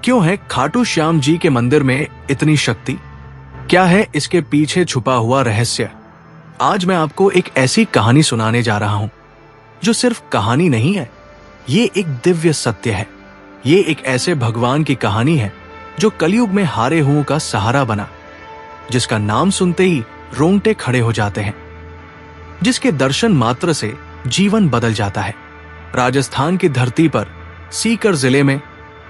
क्यों है खाटू श्याम जी के मंदिर में इतनी शक्ति? क्या है इसके पीछे छुपा हुआ रहस्य? आज मैं आपको एक ऐसी कहानी सुनाने जा रहा हूं जो सिर्फ कहानी नहीं है, ये एक दिव्य सत्य है। ये एक ऐसे भगवान की कहानी है जो कलयुग में हारे हुओं का सहारा बना, जिसका नाम सुनते ही रोंगटे खड़े हो जाते हैं, जिसके दर्शन मात्र से जीवन बदल जाता है। राजस्थान की धरती पर सीकर जिले में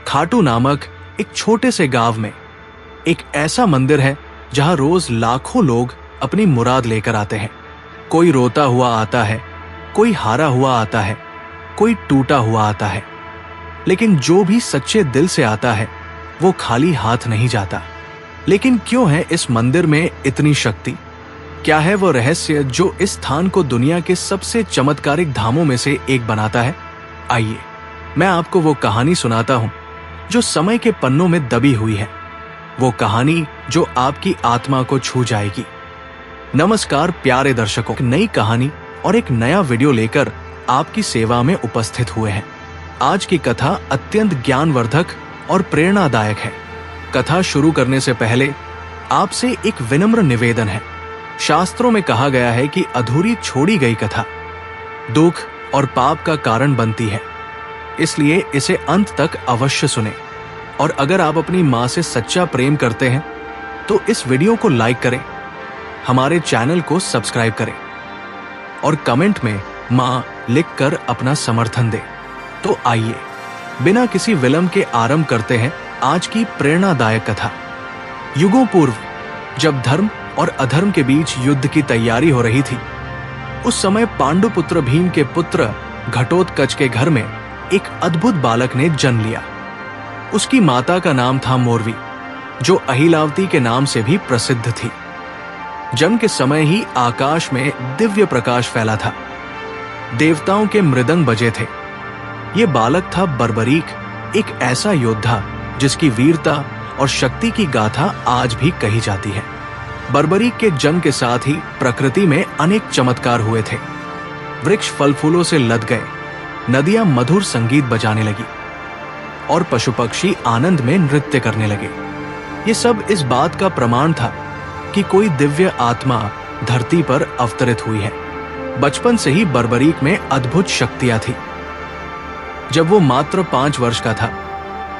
खाटू नामक एक छोटे से गांव में एक ऐसा मंदिर है जहां रोज लाखों लोग अपनी मुराद लेकर आते हैं। कोई रोता हुआ आता है, कोई हारा हुआ आता है, कोई टूटा हुआ आता है, लेकिन जो भी सच्चे दिल से आता है वो खाली हाथ नहीं जाता। लेकिन क्यों है इस मंदिर में इतनी शक्ति? क्या है वो रहस्य जो इस स्थान को दुनिया के सबसे चमत्कारिक धामों में से एक बनाता है? आइए मैं आपको वो कहानी सुनाता हूं जो समय के पन्नों में दबी हुई है, वो कहानी जो आपकी आत्मा को छू जाएगी। नमस्कार प्यारे दर्शकों, एक नई कहानी और एक नया वीडियो लेकर आपकी सेवा में उपस्थित हुए हैं। आज की कथा अत्यंत ज्ञानवर्धक और प्रेरणादायक है। कथा शुरू करने से पहले आपसे एक विनम्र निवेदन है। शास्त्रों में कहा गया है कि अधूरी छोड़ी गई कथा दुख और पाप का कारण बनती है, इसलिए इसे अंत तक अवश्य सुने। और अगर आप अपनी माँ से सच्चा प्रेम करते हैं तो इस वीडियो को लाइक करें, हमारे चैनल को सब्सक्राइब करें और कमेंट में माँ लिखकर अपना समर्थन दें। तो आइए बिना किसी विलंब के आरंभ करते हैं आज की प्रेरणादायक कथा। युगों पूर्व जब धर्म और अधर्म के बीच युद्ध की तैयारी हो रही थी, उस समय पांडुपुत्र भीम के पुत्र घटोत्कच के घर में एक अद्भुत बालक ने जन्म लिया। उसकी माता का नाम था मोरवी, जो अहिलावती के नाम से भी प्रसिद्ध थी। जन्म के समय ही आकाश में दिव्य प्रकाश फैला था, देवताओं के मृदंग बजे थे। ये बालक था बर्बरीक, एक ऐसा योद्धा जिसकी वीरता और शक्ति की गाथा आज भी कही जाती है। बर्बरीक के जन्म के साथ ही प्रकृति में अनेक चमत्कार हुए थे। वृक्ष फल फूलों से लद गए, नदियां मधुर संगीत बजाने लगी और पशु पक्षी आनंद में नृत्य करने लगे। ये सब इस बात का प्रमाण था कि कोई दिव्य आत्मा धरती पर अवतरित हुई है। बचपन से ही बर्बरीक में अद्भुत शक्तियां थी। जब वो मात्र 5 वर्ष का था,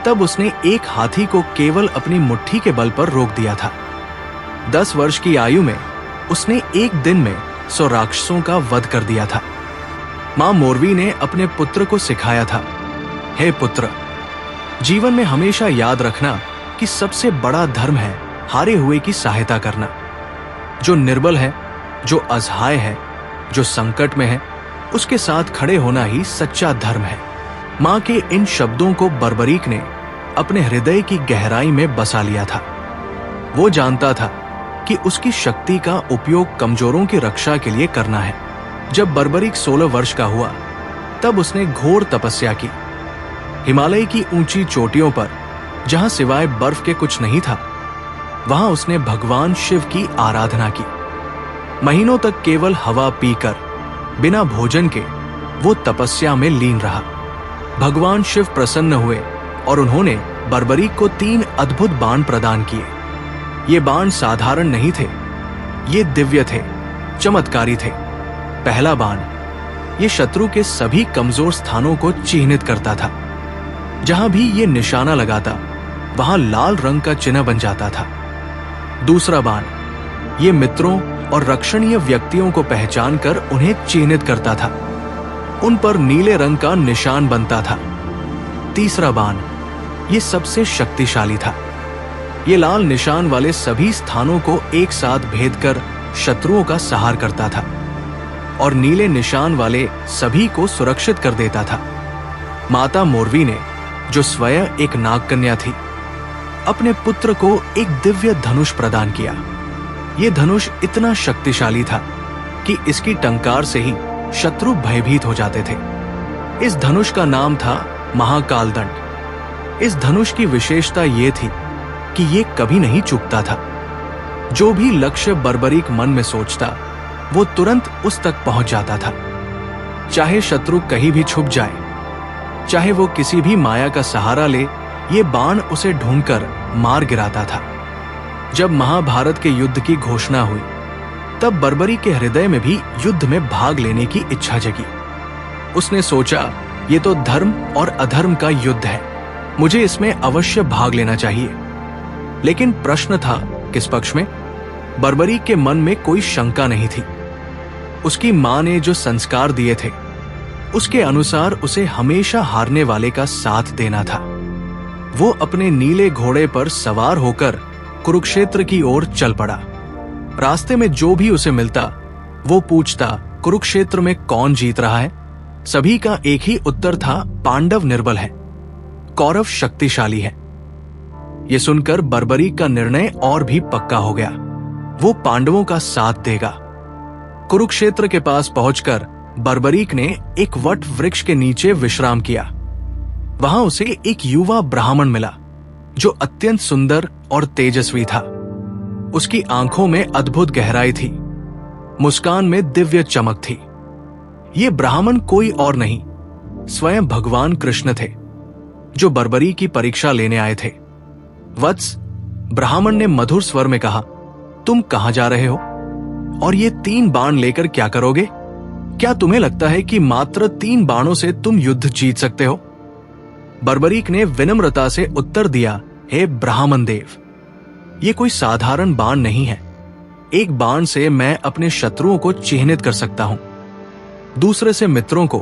तब उसने एक हाथी को केवल अपनी मुट्ठी के बल पर रोक दिया था। 10 वर्ष की आयु में उसने एक दिन में 100 राक्षसों का वध कर दिया था। मां मोरवी ने अपने पुत्र को सिखाया था, हे पुत्र, जीवन में हमेशा याद रखना कि सबसे बड़ा धर्म है हारे हुए की सहायता करना। जो निर्बल है, जो असहाय है, जो संकट में है, उसके साथ खड़े होना ही सच्चा धर्म है। मां के इन शब्दों को बर्बरीक ने अपने हृदय की गहराई में बसा लिया था। वो जानता था कि उसकी शक्ति का उपयोग कमजोरों की रक्षा के लिए करना है। जब बर्बरीक 16 वर्ष का हुआ, तब उसने घोर तपस्या की। हिमालय की ऊंची चोटियों पर, जहां सिवाय बर्फ के कुछ नहीं था, वहां उसने भगवान शिव की आराधना की। महीनों तक केवल हवा पीकर, बिना भोजन के वो तपस्या में लीन रहा। भगवान शिव प्रसन्न हुए और उन्होंने बर्बरीक को 3 अद्भुत बाण प्रदान किए। ये बाण साधारण नहीं थे, ये दिव्य थे, चमत्कारी थे। पहला बाण ये शत्रु के सभी कमजोर स्थानों को चिह्नित करता था। जहां भी ये निशाना लगाता, वहां लाल रंग का चिन्ह बन जाता था। दूसरा बाण ये मित्रों और रक्षणीय व्यक्तियों को पहचान कर उन्हें चिह्नित करता था, उन पर नीले रंग का निशान बनता था। तीसरा बाण ये सबसे शक्तिशाली था। ये लाल निशान वाले सभी स्थानों को एक साथ भेद कर शत्रुओं का संहार करता था और नीले निशान वाले सभी को सुरक्षित कर देता था। माता मोरवी ने, जो स्वयं एक नागकन्या थी, अपने पुत्र को एक दिव्य धनुष प्रदान किया। ये धनुष इतना शक्तिशाली था कि इसकी टंकार से ही शत्रु भयभीत हो जाते थे। इस धनुष का नाम था महाकाल दंड। इस धनुष की विशेषता ये थी कि ये कभी नहीं चूकता था। जो भी लक्ष्य बर्बरीक मन में सोचता, वो तुरंत उस तक पहुंच जाता था। चाहे शत्रु कहीं भी छुप जाए, चाहे वो किसी भी माया का सहारा ले ये बाण उसे ढूंढकर मार गिराता था। जब महाभारत के युद्ध की घोषणा हुई तब बर्बरी के हृदय में भी युद्ध में भाग लेने की इच्छा जगी। उसने सोचा, ये तो धर्म और अधर्म का युद्ध है, मुझे इसमें अवश्य भाग लेना चाहिए। लेकिन प्रश्न था किस पक्ष में? बर्बरी के मन में कोई शंका नहीं थी। उसकी मां ने जो संस्कार दिए थे उसके अनुसार उसे हमेशा हारने वाले का साथ देना था। वो अपने नीले घोड़े पर सवार होकर कुरुक्षेत्र की ओर चल पड़ा। रास्ते में जो भी उसे मिलता वो पूछता, कुरुक्षेत्र में कौन जीत रहा है? सभी का एक ही उत्तर था, पांडव निर्बल है, कौरव शक्तिशाली है। ये सुनकर बर्बरीक का निर्णय और भी पक्का हो गया। वो पांडवों का साथ देगा। कुरुक्षेत्र के पास पहुंचकर बर्बरीक ने एक वट वृक्ष के नीचे विश्राम किया। वहां उसे एक युवा ब्राह्मण मिला जो अत्यंत सुंदर और तेजस्वी था। उसकी आंखों में अद्भुत गहराई थी, मुस्कान में दिव्य चमक थी। ये ब्राह्मण कोई और नहीं, स्वयं भगवान कृष्ण थे, जो बर्बरी की परीक्षा लेने आए थे। वत्स, ब्राह्मण ने मधुर स्वर में कहा, तुम कहां जा रहे हो और ये 3 बाण लेकर क्या करोगे? क्या तुम्हें लगता है कि मात्र 3 बाणों से तुम युद्ध जीत सकते हो? बर्बरीक ने विनम्रता से उत्तर दिया, हे ब्राह्मण देव, ये कोई साधारण बाण नहीं है। एक बाण से मैं अपने शत्रुओं को चिह्नित कर सकता हूं, दूसरे से मित्रों को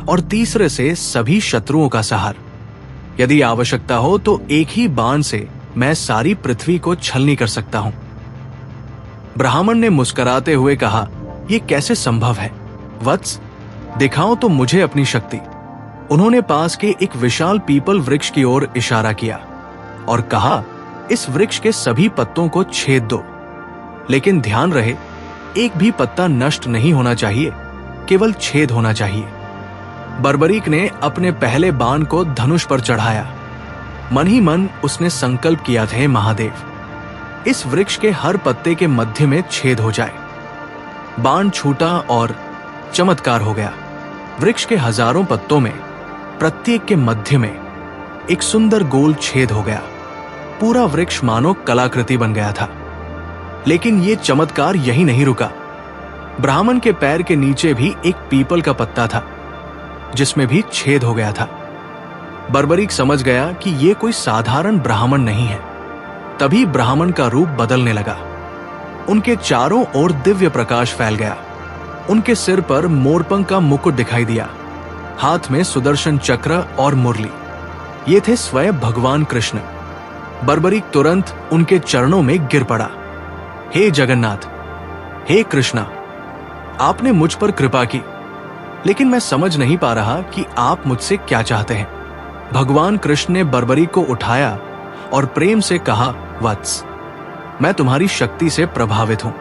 और तीसरे से सभी शत्रुओं का सहार। यदि आवश्यकता हो तो एक ही बाण से मैं सारी पृथ्वी को छलनी कर सकता हूं। ब्राह्मण ने मुस्कुराते हुए कहा, यह कैसे संभव है? वत्स, दिखाओ तो मुझे अपनी शक्ति। उन्होंने पास के एक विशाल पीपल वृक्ष की ओर इशारा किया और कहा, इस वृक्ष के सभी पत्तों को छेद दो, लेकिन ध्यान रहे एक भी पत्ता नष्ट नहीं होना चाहिए, केवल छेद होना चाहिए। बर्बरीक ने अपने पहले बाण को धनुष पर चढ़ाया। मन ही मन उसने संकल्प किया था, महादेव, इस वृक्ष के हर पत्ते के मध्य में छेद हो जाए। बाण छूटा और चमत्कार हो गया। वृक्ष के हजारों पत्तों में प्रत्येक के मध्य में एक सुंदर गोल छेद हो गया। पूरा वृक्ष मानो कलाकृति बन गया था। लेकिन यह चमत्कार यही नहीं रुका। ब्राह्मण के पैर के नीचे भी एक पीपल का पत्ता था जिसमें भी छेद हो गया था। बर्बरीक समझ गया कि यह कोई साधारण ब्राह्मण नहीं है। तभी ब्राह्मण का रूप बदलने लगा। उनके चारों ओर दिव्य प्रकाश फैल गया। उनके सिर पर मोरपंख का मुकुट दिखाई दिया, हाथ में सुदर्शन चक्र और मुरली। ये थे स्वयं भगवान कृष्ण। बर्बरीक तुरंत उनके चरणों में गिर पड़ा। हे जगन्नाथ, हे कृष्णा, आपने मुझ पर कृपा की, लेकिन मैं समझ नहीं पा रहा कि आप मुझसे क्या चाहते हैं। भगवान कृष्ण ने बर्बरीक को उठाया और प्रेम से कहा, वत्स, मैं तुम्हारी शक्ति से प्रभावित हूं,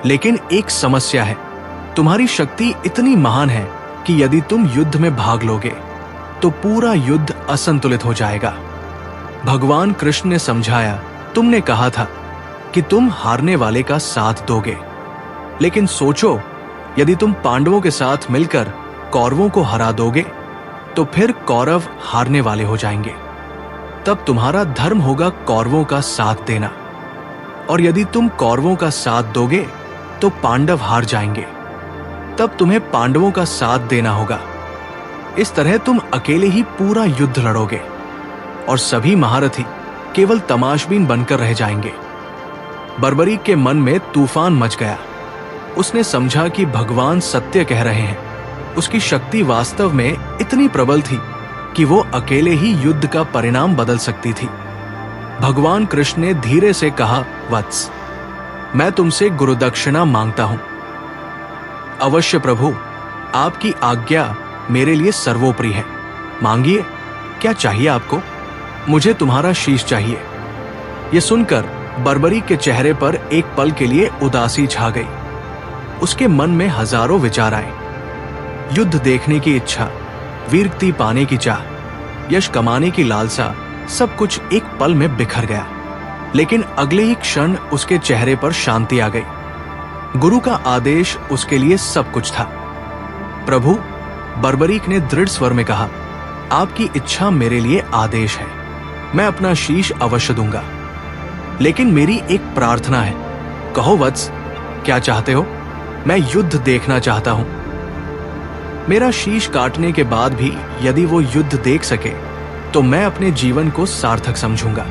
लेकिन एक समस्या है। तुम्हारी शक्ति इतनी महान है कि यदि तुम युद्ध में भाग लोगे तो पूरा युद्ध असंतुलित हो जाएगा। भगवान कृष्ण ने समझाया, तुमने कहा था कि तुम हारने वाले का साथ दोगे, लेकिन सोचो, यदि तुम पांडवों के साथ मिलकर कौरवों को हरा दोगे तो फिर कौरव हारने वाले हो जाएंगे। तब तुम्हारा धर्म होगा कौरवों का साथ देना, और यदि तुम कौरवों का साथ दोगे तो पांडव हार जाएंगे। तब तुम्हें पांडवों का साथ देना होगा। इस तरह तुम अकेले ही पूरा युद्ध लड़ोगे और सभी महारथी केवल तमाशबीन बनकर रह जाएंगे। बर्बरीक के मन में तूफान मच गया। उसने समझा कि भगवान सत्य कह रहे हैं। उसकी शक्ति वास्तव में इतनी प्रबल थी कि वो अकेले ही युद्ध का परिणाम बदल सकती थी। भगवान कृष्ण ने धीरे से कहा, वत्स, मैं तुमसे गुरुदक्षिणा मांगता हूं। अवश्य प्रभु, आपकी आज्ञा मेरे लिए सर्वोपरि है। मांगिए, क्या चाहिए आपको? मुझे तुम्हारा शीश चाहिए। यह सुनकर बर्बरीक के चेहरे पर एक पल के लिए उदासी छा गई। उसके मन में हजारों विचार आए। युद्ध देखने की इच्छा, वीरगति पाने की चाह, यश कमाने की लालसा, सब कुछ एक पल में बिखर गया। लेकिन अगले ही क्षण उसके चेहरे पर शांति आ गई। गुरु का आदेश उसके लिए सब कुछ था। प्रभु, बर्बरीक ने दृढ़ स्वर में कहा, आपकी इच्छा मेरे लिए आदेश है, मैं अपना शीश अवश्य दूंगा। लेकिन मेरी एक प्रार्थना है, कहो वत्स, क्या चाहते हो? मैं युद्ध देखना चाहता हूं। मेरा शीश काटने के बाद भी यदि वो युद्ध देख सके तो मैं अपने जीवन को सार्थक समझूंगा।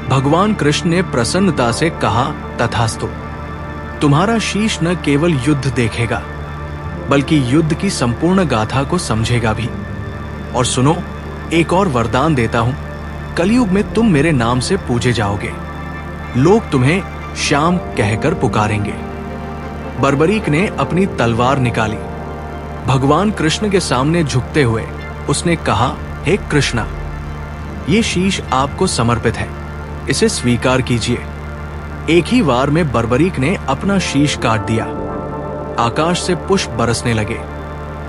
भगवान कृष्ण ने प्रसन्नता से कहा, तथास्तु। तुम्हारा शीश न केवल युद्ध देखेगा बल्कि युद्ध की संपूर्ण गाथा को समझेगा भी। और सुनो, एक और वरदान देता हूं, कलयुग में तुम मेरे नाम से पूजे जाओगे, लोग तुम्हें श्याम कहकर पुकारेंगे। बर्बरीक ने अपनी तलवार निकाली। भगवान कृष्ण के सामने झुकते हुए उसने कहा, हे कृष्णा, ये शीश आपको समर्पित है, इसे स्वीकार कीजिए। एक ही वार में बर्बरीक ने अपना शीश काट दिया। आकाश से पुष्प बरसने लगे,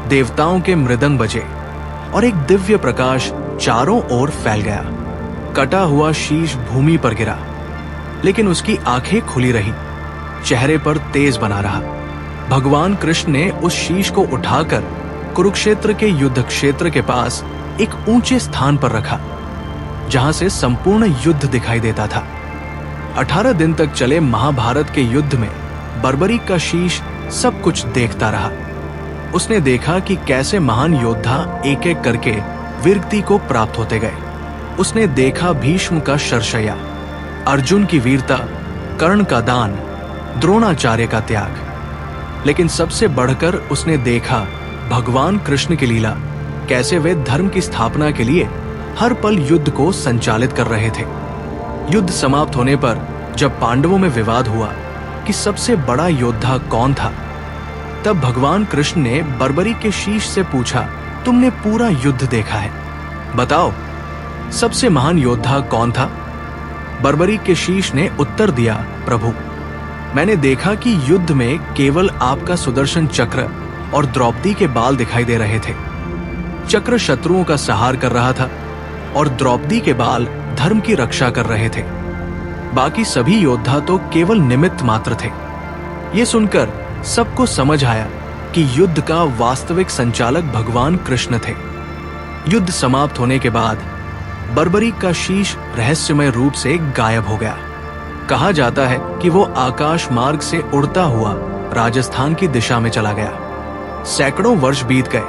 देवताओं के मृदंग बजे और एक दिव्य प्रकाश चारों ओर फैल गया। कटा हुआ शीश भूमि पर गिरा, लेकिन उसकी आंखें खुली रही, चेहरे पर तेज बना रहा। भगवान कृष्ण ने उस शीश को उठाकर कुरुक्षेत्र के युद्ध क्षेत्र के पास एक ऊंचे स्थान पर रखा, जहां से संपूर्ण युद्ध दिखाई देता था। 18 दिन तक चले महाभारत के युद्ध में बर्बरीक का शीश सब कुछ देखता रहा। उसने देखा कि कैसे महान योद्धा एक एक करके वीरगति को प्राप्त होते गए। उसने देखा भीष्म का शरशय्या, अर्जुन की वीरता, कर्ण का दान, द्रोणाचार्य का त्याग। लेकिन सबसे बढ़कर उसने देखा भगवान कृष्ण की लीला, कैसे वे धर्म की स्थापना के लिए हर पल युद्ध को संचालित कर रहे थे। युद्ध समाप्त होने पर जब पांडवों में विवाद हुआ कि सबसे बड़ा योद्धा कौन था, तब भगवान कृष्ण ने बर्बरीक के शीश से पूछा, तुमने पूरा युद्ध देखा है, बताओ सबसे महान योद्धा कौन था? बर्बरीक के शीश ने उत्तर दिया, प्रभु, मैंने देखा कि युद्ध में केवल आपका सुदर्शन चक्र और द्रौपदी के बाल दिखाई दे रहे थे। चक्र शत्रुओं का संहार कर रहा था और द्रौपदी के बाल धर्म की रक्षा कर रहे थे। बाकी सभी योद्धा तो केवल निमित्त मात्र थे। ये सुनकर सबको समझ आया कि युद्ध का वास्तविक संचालक भगवान कृष्ण थे। युद्ध समाप्त होने के बाद बर्बरीक का शीश रहस्यमय रूप से गायब हो गया। कहा जाता है कि वो आकाश मार्ग से उड़ता हुआ राजस्थान की दिशा में चला गया। सैकड़ों वर्ष बीत गए,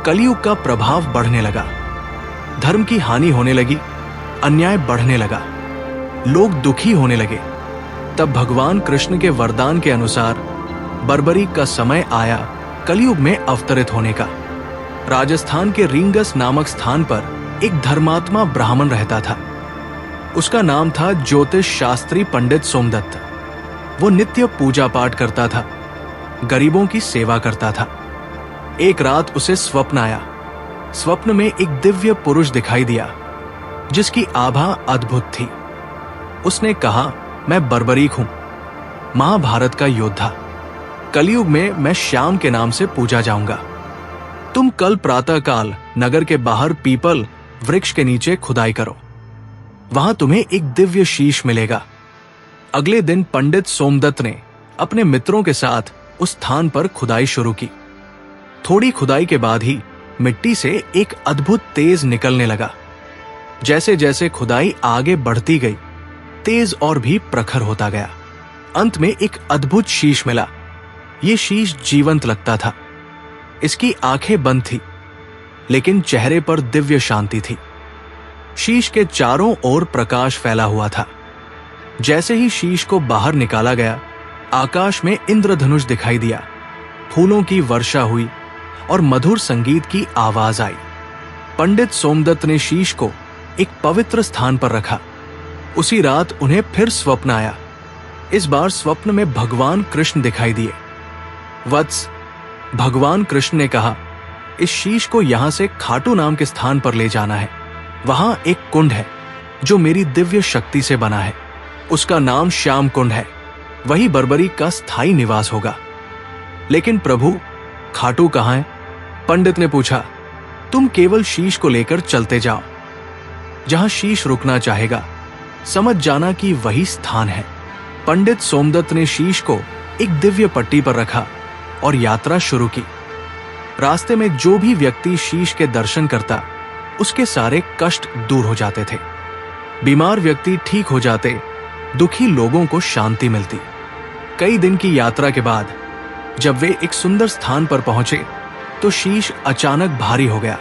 कलयुग का प्रभाव बढ़ने लगा, धर्म की हानि होने लगी, अन्याय बढ़ने लगा, लोग दुखी होने लगे। तब भगवान कृष्ण के वरदान के अनुसार बर्बरीक का समय आया कलयुग में अवतरित होने का। राजस्थान के रींगस नामक स्थान पर एक धर्मात्मा ब्राह्मण रहता था। उसका नाम था ज्योतिष शास्त्री पंडित सोमदत्त। वो नित्य पूजा पाठ करता था, गरीबों की सेवा करता था। एक रात उसे स्वप्न आया। स्वप्न में एक दिव्य पुरुष दिखाई दिया जिसकी आभा अद्भुत थी। उसने कहा, मैं बर्बरीक हूं, महाभारत का योद्धा। कलयुग में मैं श्याम के नाम से पूजा जाऊंगा। तुम कल प्रातःकाल नगर के बाहर पीपल वृक्ष के नीचे खुदाई करो, वहां तुम्हें एक दिव्य शीश मिलेगा। अगले दिन पंडित सोमदत्त ने अपने मित्रों के साथ उस स्थान पर खुदाई शुरू की। थोड़ी खुदाई के बाद ही मिट्टी से एक अद्भुत तेज निकलने लगा। जैसे जैसे खुदाई आगे बढ़ती गई, तेज और भी प्रखर होता गया। अंत में एक अद्भुत शीश मिला। ये शीश जीवंत लगता था। इसकी आंखें बंद थी, लेकिन चेहरे पर दिव्य शांति थी। शीश के चारों ओर प्रकाश फैला हुआ था। जैसे ही शीश को बाहर निकाला गया, आकाश में इंद्रधनुष दिखाई दिया, फूलों की वर्षा हुई और मधुर संगीत की आवाज आई। पंडित सोमदत्त ने शीश को एक पवित्र स्थान पर रखा। उसी रात उन्हें फिर स्वप्न आया। इस बार स्वप्न में भगवान कृष्ण दिखाई दिए। वत्स, भगवान कृष्ण ने कहा, इस शीश को यहां से खाटू नाम के स्थान पर ले जाना है। वहां एक कुंड है जो मेरी दिव्य शक्ति से बना है। उसका नाम श्याम कुंड है। वही बर्बरीक का स्थायी निवास होगा। लेकिन प्रभु, खाटू कहां है? पंडित ने पूछा। तुम केवल शीश को लेकर चलते जाओ। जहां शीश रुकना चाहेगा, समझ जाना कि वही स्थान है। पंडित सोमदत्त ने शीश को एक दिव्य पट्टी पर रखा और यात्रा शुरू की। रास्ते में जो भी व्यक्ति शीश के दर्शन करता, उसके सारे कष्ट दूर हो जाते थे। बीमार व्यक्ति ठीक हो जाते, दुखी लोगों को शांति मिलती। कई दिन की यात्रा के बाद जब वे एक सुंदर स्थान पर पहुंचे तो शीश अचानक भारी हो गया।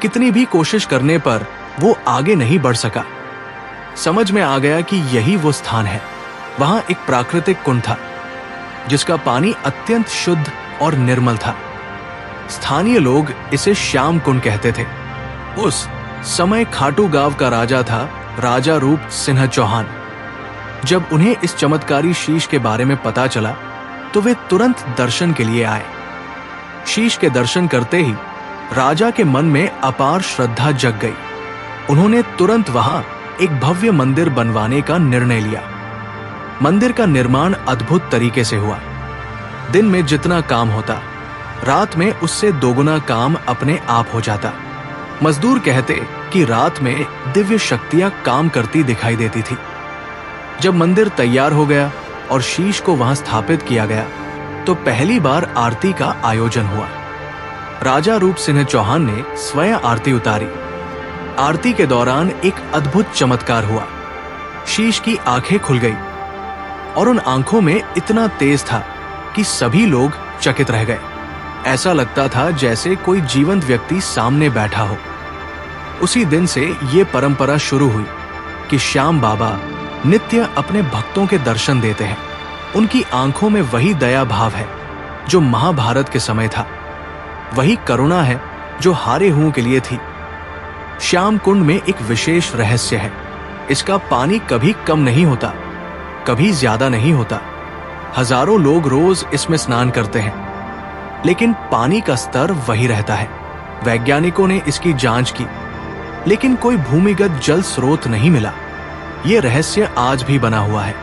कितनी भी कोशिश करने पर वो आगे नहीं बढ़ सका। समझ में आ गया कि यही वो स्थान है। वहां एक प्राकृतिक कुंड था जिसका पानी अत्यंत शुद्ध और निर्मल था। स्थानीय लोग इसे श्याम कुंड कहते थे। उस समय खाटू गांव का राजा था राजा रूप सिंह चौहान। जब उन्हें इस चमत्कारी शीश के बारे में पता चला तो वे तुरंत दर्शन के लिए आए। शीश के दर्शन करते ही राजा के मन में अपार श्रद्धा जग गई। उन्होंने तुरंत वहां एक भव्य मंदिर बनवाने का निर्णय लिया। मंदिर का निर्माण अद्भुत तरीके से हुआ। दिन में जितना काम होता, रात में उससे दोगुना काम अपने आप हो जाता। मजदूर कहते कि रात में दिव्य शक्तियां काम करती दिखाई देती थी। जब मंदिर तैयार हो गया और शीश को वहां स्थापित किया गया तो पहली बार आरती का आयोजन हुआ। राजा रूप सिंह चौहान ने स्वयं आरती उतारी। आरती के दौरान एक अद्भुत चमत्कार हुआ। शीश की आंखें खुल गई और उन आंखों में इतना तेज था कि सभी लोग चकित रह गए। ऐसा लगता था जैसे कोई जीवंत व्यक्ति सामने बैठा हो। उसी दिन से ये परंपरा शुरू हुई कि श्याम बाबा नित्य अपने भक्तों के दर्शन देते हैं। उनकी आंखों में वही दया भाव है जो महाभारत के समय था, वही करुणा है जो हारे हुओं के लिए थी। श्याम कुंड में एक विशेष रहस्य है। इसका पानी कभी कम नहीं होता, कभी ज्यादा नहीं होता। हजारों लोग रोज इसमें स्नान करते हैं, लेकिन पानी का स्तर वही रहता है। वैज्ञानिकों ने इसकी जांच की, लेकिन कोई भूमिगत जल स्रोत नहीं मिला। ये रहस्य आज भी बना हुआ है।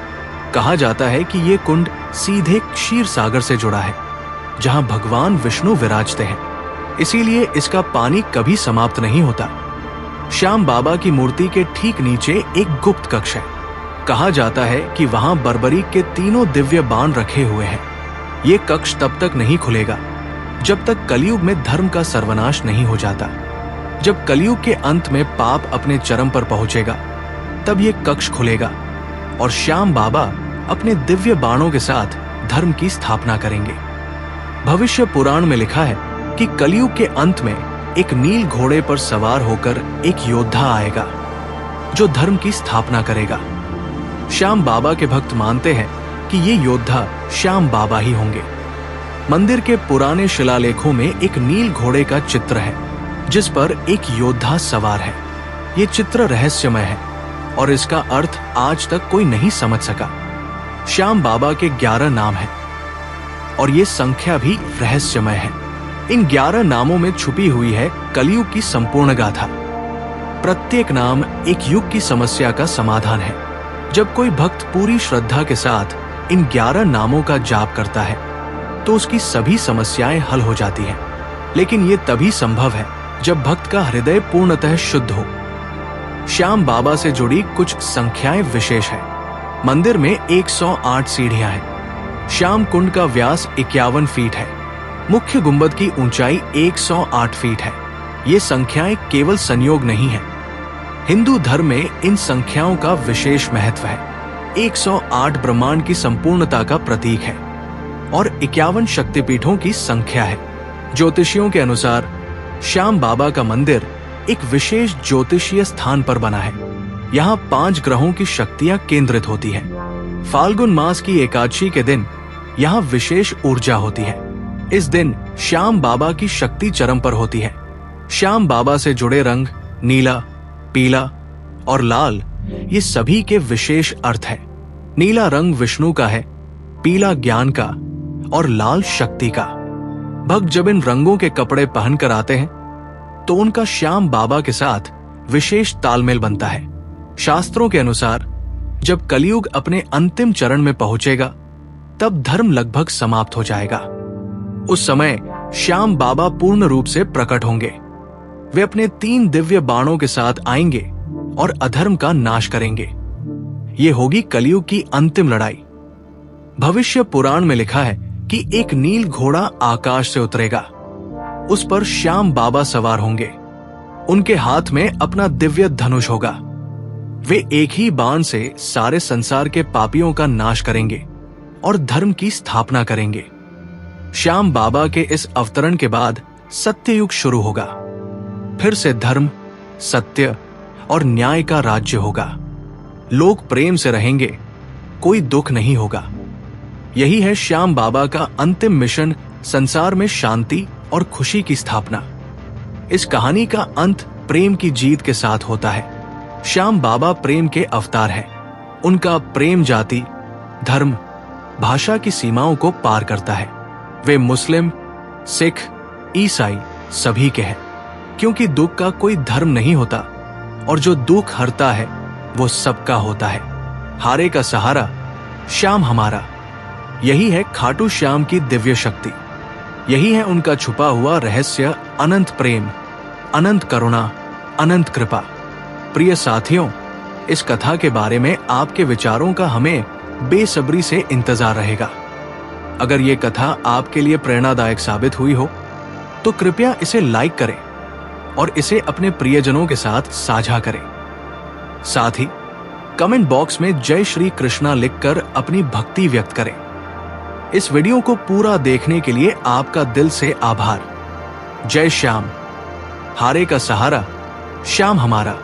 कहा जाता है कि ये कुंड सीधे क्षीर सागर से जुड़ा है, जहां भगवान विष्णु विराजते हैं। इसीलिए इसका पानी कभी समाप्त नहीं होता। श्याम बाबा की मूर्ति के ठीक नीचे एक गुप्त कक्ष है। कहा जाता है कि वहां बर्बरीक के 3 दिव्य बाण रखे हुए हैं। ये कक्ष तब तक नहीं खुलेगा जब तक कलयुग में धर्म का सर्वनाश नहीं हो जाता। जब कलयुग के अंत में पाप अपने चरम पर पहुंचेगा तब ये कक्ष खुलेगा और श्याम बाबा अपने दिव्य बाणों के साथ धर्म की स्थापना करेंगे। भविष्य पुराण में लिखा है कि कलयुग के अंत में एक नील घोड़े पर सवार होकर एक योद्धा आएगा जो धर्म की स्थापना करेगा। श्याम बाबा के भक्त मानते हैं कि ये योद्धा श्याम बाबा ही होंगे। मंदिर के पुराने शिलालेखों में एक नील घोड़े का चित्र है जिस पर एक योद्धा सवार है। ये चित्र रहस्यमय है और इसका अर्थ आज तक कोई नहीं समझ सका। श्याम बाबा के 11 नाम हैं और ये संख्या भी रहस्यमय है। इन 11 नामों में छुपी हुई है कलयुग की संपूर्ण गाथा। प्रत्येक नाम एक युग की समस्या का समाधान है। जब कोई भक्त पूरी श्रद्धा के साथ इन 11 नामों का जाप करता है तो उसकी सभी समस्याएं हल हो जाती हैं। लेकिन ये तभी संभव है जब भक्त का हृदय पूर्णतः शुद्ध हो। श्याम बाबा से जुड़ी कुछ संख्याएं विशेष है। मंदिर में 108 सीढ़ियां हैं। श्याम कुंड का व्यास 51 फीट है। मुख्य गुंबद की ऊंचाई 108 फीट है। ये संख्याएं केवल संयोग नहीं है। हिंदू धर्म में इन संख्याओं का विशेष महत्व है। 108 ब्रह्मांड की संपूर्णता का प्रतीक है और 51 शक्तिपीठों की संख्या है। ज्योतिषियों के अनुसार श्याम बाबा का मंदिर एक विशेष ज्योतिषीय स्थान पर बना है। यहाँ 5 ग्रहों की शक्तियां केंद्रित होती हैं। फाल्गुन मास की एकादशी के दिन यहाँ विशेष ऊर्जा होती है। इस दिन श्याम बाबा की शक्ति चरम पर होती है। श्याम बाबा से जुड़े रंग नीला, पीला और लाल ये सभी के विशेष अर्थ है। नीला रंग विष्णु का है, पीला ज्ञान का और लाल शक्ति का। भक्त जब इन रंगों के कपड़े पहनकर आते हैं तो उनका श्याम बाबा के साथ विशेष तालमेल बनता है। शास्त्रों के अनुसार जब कलयुग अपने अंतिम चरण में पहुंचेगा तब धर्म लगभग समाप्त हो जाएगा। उस समय श्याम बाबा पूर्ण रूप से प्रकट होंगे। वे अपने 3 दिव्य बाणों के साथ आएंगे और अधर्म का नाश करेंगे। ये होगी कलयुग की अंतिम लड़ाई। भविष्य पुराण में लिखा है कि एक नील घोड़ा आकाश से उतरेगा। उस पर श्याम बाबा सवार होंगे। उनके हाथ में अपना दिव्य धनुष होगा। वे एक ही बाण से सारे संसार के पापियों का नाश करेंगे और धर्म की स्थापना करेंगे। श्याम बाबा के इस अवतरण के बाद सत्ययुग शुरू होगा। फिर से धर्म, सत्य और न्याय का राज्य होगा। लोग प्रेम से रहेंगे, कोई दुख नहीं होगा। यही है श्याम बाबा का अंतिम मिशन, संसार में शांति और खुशी की स्थापना। इस कहानी का अंत प्रेम की जीत के साथ होता है। श्याम बाबा प्रेम के अवतार हैं। उनका प्रेम जाति, धर्म, भाषा की सीमाओं को पार करता है। वे मुस्लिम, सिख, ईसाई सभी के हैं, क्योंकि दुख का कोई धर्म नहीं होता और जो दुख हरता है वो सबका होता है। हारे का सहारा, श्याम हमारा। यही है खाटू श्याम की दिव्य शक्ति। यही है उनका छुपा हुआ रहस्य, अनंत प्रेम, अनंत करुणा, अनंत कृपा। प्रिय साथियों, इस कथा के बारे में आपके विचारों का हमें बेसब्री से इंतजार रहेगा। अगर ये कथा आपके लिए प्रेरणादायक साबित हुई हो तो कृपया इसे लाइक करें और इसे अपने प्रियजनों के साथ साझा करें। साथ ही कमेंट बॉक्स में जय श्री कृष्णा लिखकर अपनी भक्ति व्यक्त करें। इस वीडियो को पूरा देखने के लिए आपका दिल से आभार। जय श्याम। हारे का सहारा, श्याम हमारा।